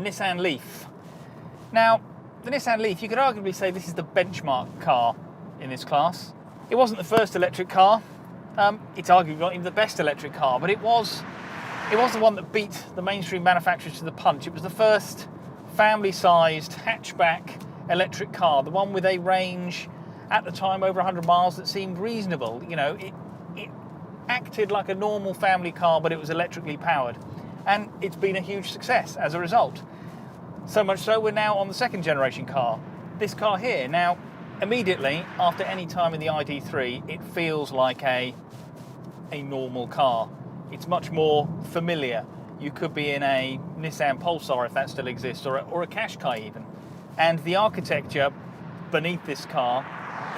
Nissan Leaf. Now, the Nissan Leaf, you could arguably say this is the benchmark car in this class. It wasn't the first electric car. It's arguably not even the best electric car, but it was the one that beat the mainstream manufacturers to the punch. It was the first family-sized hatchback electric car, the one with a range at the time over 100 miles that seemed reasonable. You know, it acted like a normal family car, but it was electrically powered. And it's been a huge success as a result. So much so, we're now on the second generation car. This car here. Now, immediately, after any time in the ID3, it feels like a normal car. It's much more familiar. You could be in a Nissan Pulsar, if that still exists, or a Qashqai even. And the architecture beneath this car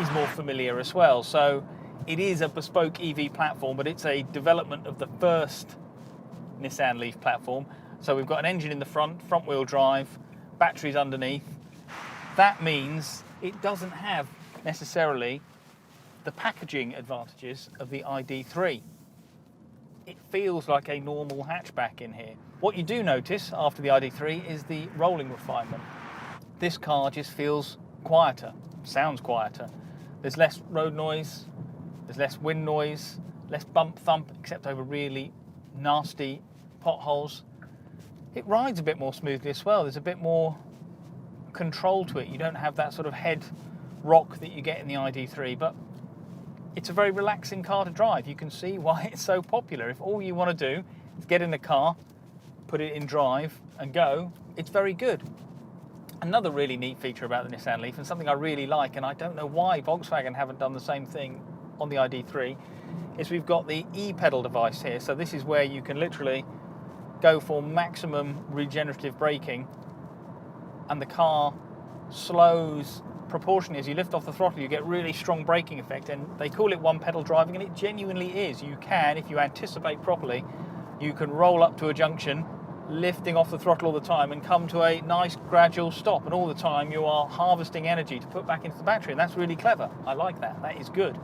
is more familiar as well. So it is a bespoke EV platform, but it's a development of the first Nissan Leaf platform. So we've got an engine in the front wheel drive, batteries underneath. That means it doesn't have necessarily the packaging advantages of the ID3. It feels like a normal hatchback in here. What you do notice after the ID3 is the rolling refinement. This car just feels quieter, sounds quieter. There's less road noise, there's less wind noise, less bump thump, except over really nasty potholes. It rides a bit more smoothly as well. There's a bit more control to it. You don't have that sort of head rock that you get in the ID3, but it's a very relaxing car to drive. You can see why it's so popular. If all you want to do is get in the car, put it in drive and go, it's very good. Another really neat feature about the Nissan Leaf, and something I really like, and I don't know why Volkswagen haven't done the same thing on the ID3, is we've got the e-pedal device here. So this is where you can literally go for maximum regenerative braking, and the car slows proportionally. As you lift off the throttle, you get really strong braking effect, and they call it one pedal driving, and it genuinely is. You can, if you anticipate properly, you can roll up to a junction lifting off the throttle all the time and come to a nice gradual stop, and all the time you are harvesting energy to put back into the battery, and that's really clever. I like that. That is good.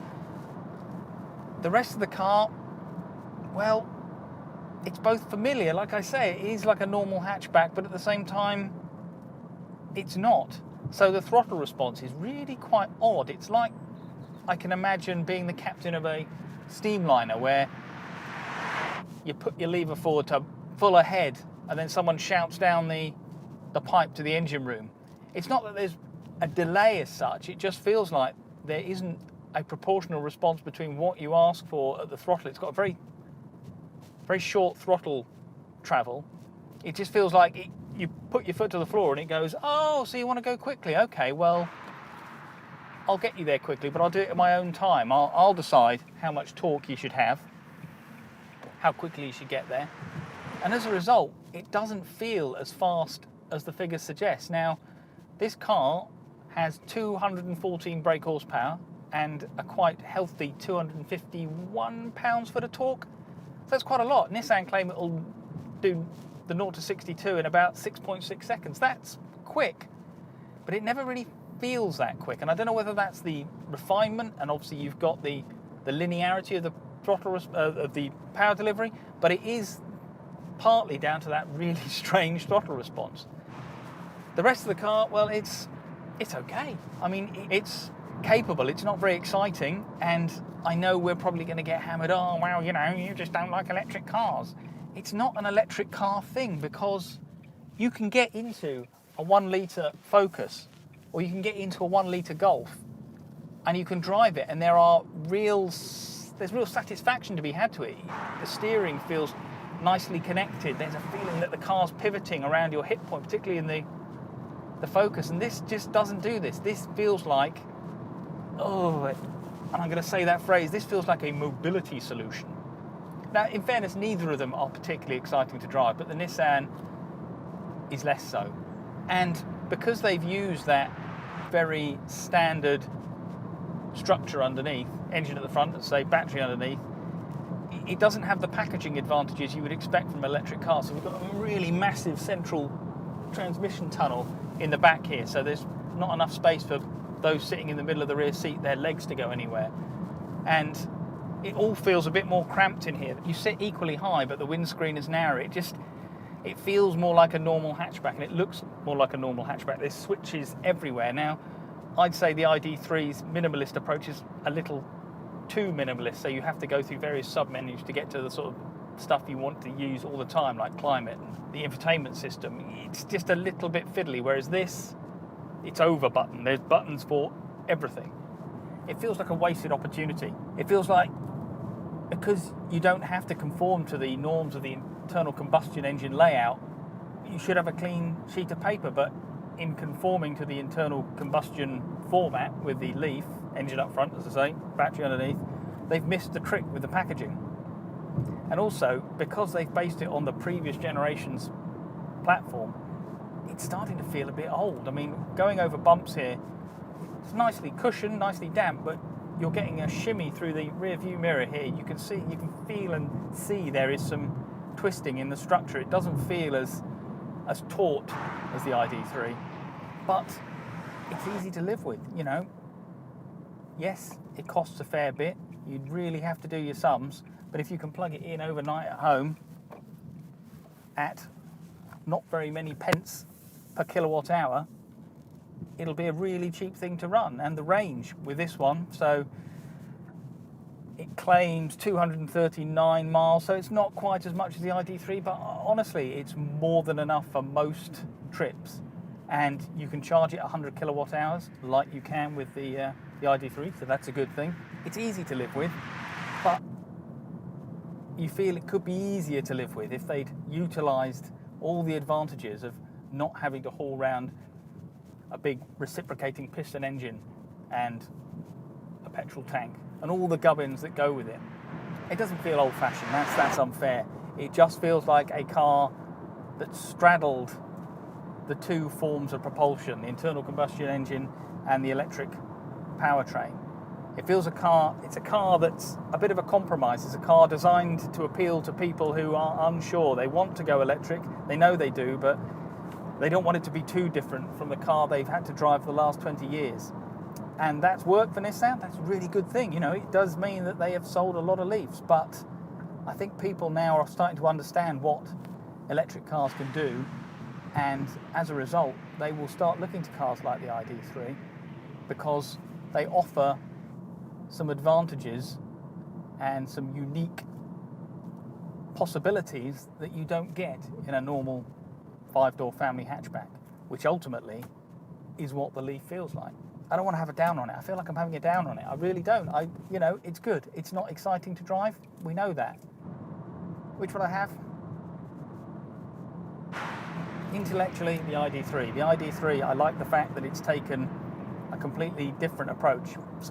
The rest of the car, well, it's both familiar. Like I say, it is like a normal hatchback, but at the same time it's not. So the throttle response is really quite odd. It's like I can imagine being the captain of a steamliner, where you put your lever forward to full ahead and then someone shouts down the pipe to the engine room. It's not that there's a delay as such, it just feels like there isn't a proportional response between what you ask for at the throttle. It's got a very, very short throttle travel. It just feels like you put your foot to the floor and it goes, oh, so you want to go quickly? Okay, well, I'll get you there quickly, but I'll do it at my own time. I'll decide how much torque you should have, how quickly you should get there. And as a result, it doesn't feel as fast as the figures suggest. Now, this car has 214 brake horsepower and a quite healthy 251 pounds-foot of torque. So that's quite a lot. Nissan claim it will do the 0 to 62 in about 6.6 seconds. That's quick, but it never really feels that quick. And I don't know whether that's the refinement, and obviously you've got the linearity of the throttle of the power delivery, but it is partly down to that really strange throttle response. The rest of the car, well, it's okay. I mean, it's capable. It's not very exciting, and I know we're probably going to get hammered. Oh, well, you know, you just don't like electric cars. It's not an electric car thing, because you can get into a 1 litre Focus, or you can get into a 1 litre Golf, and you can drive it, and there's real satisfaction to be had to it. The steering feels nicely connected. There's a feeling that the car's pivoting around your hip point, particularly in the Focus, and this just doesn't do this. This feels like, and I'm going to say that phrase, this feels like a mobility solution. Now, in fairness, neither of them are particularly exciting to drive, but the Nissan is less so. And because they've used that very standard structure underneath, engine at the front, and say battery underneath, it doesn't have the packaging advantages you would expect from an electric car. So we've got a really massive central transmission tunnel in the back here, so there's not enough space for those sitting in the middle of the rear seat, their legs to go anywhere. And it all feels a bit more cramped in here. You sit equally high, but the windscreen is narrow. It feels more like a normal hatchback, and it looks more like a normal hatchback. There's switches everywhere. Now, I'd say the ID3's minimalist approach is a little too minimalist, so you have to go through various sub-menus to get to the sort of stuff you want to use all the time, like climate and the infotainment system. It's just a little bit fiddly, whereas this, it's over button. There's buttons for everything. It feels like a wasted opportunity. It feels like, because you don't have to conform to the norms of the internal combustion engine layout, you should have a clean sheet of paper, but in conforming to the internal combustion format with the Leaf, engine up front, as I say, battery underneath, they've missed the trick with the packaging. And also, because they've based it on the previous generation's platform, it's starting to feel a bit old. I mean, going over bumps here, it's nicely cushioned, nicely damp, but you're getting a shimmy through the rear view mirror here. You can feel and see there is some twisting in the structure. It doesn't feel as taut as the ID3, but it's easy to live with, you know. Yes, it costs a fair bit. You'd really have to do your sums, but if you can plug it in overnight at home at not very many pence per kilowatt hour, it'll be a really cheap thing to run. And the range with this one, so it claims 239 miles, so it's not quite as much as the ID3, but honestly, it's more than enough for most trips. And you can charge it 100 kilowatt hours like you can with the ID3, so that's a good thing. It's easy to live with, but you feel it could be easier to live with if they'd utilised all the advantages of not having to haul around a big reciprocating piston engine and a petrol tank and all the gubbins that go with it. It doesn't feel old-fashioned. That's unfair. It just feels like a car that straddled the two forms of propulsion, the internal combustion engine and the electric powertrain. It feels it's a car that's a bit of a compromise. It's a car designed to appeal to people who are unsure. They want to go electric, they know they do, but they don't want it to be too different from the car they've had to drive for the last 20 years. And that's worked for Nissan. That's a really good thing. You know, it does mean that they have sold a lot of Leafs, but I think people now are starting to understand what electric cars can do, and as a result, they will start looking to cars like the ID3 because they offer some advantages and some unique possibilities that you don't get in a normal 5-door family hatchback, which ultimately is what the Leaf feels like. I don't want to have a down on it. I feel like I'm having a down on it. I really don't. It's good. It's not exciting to drive. We know that. Which will I have? Intellectually, the ID3. The ID3, I like the fact that it's taken a completely different approach.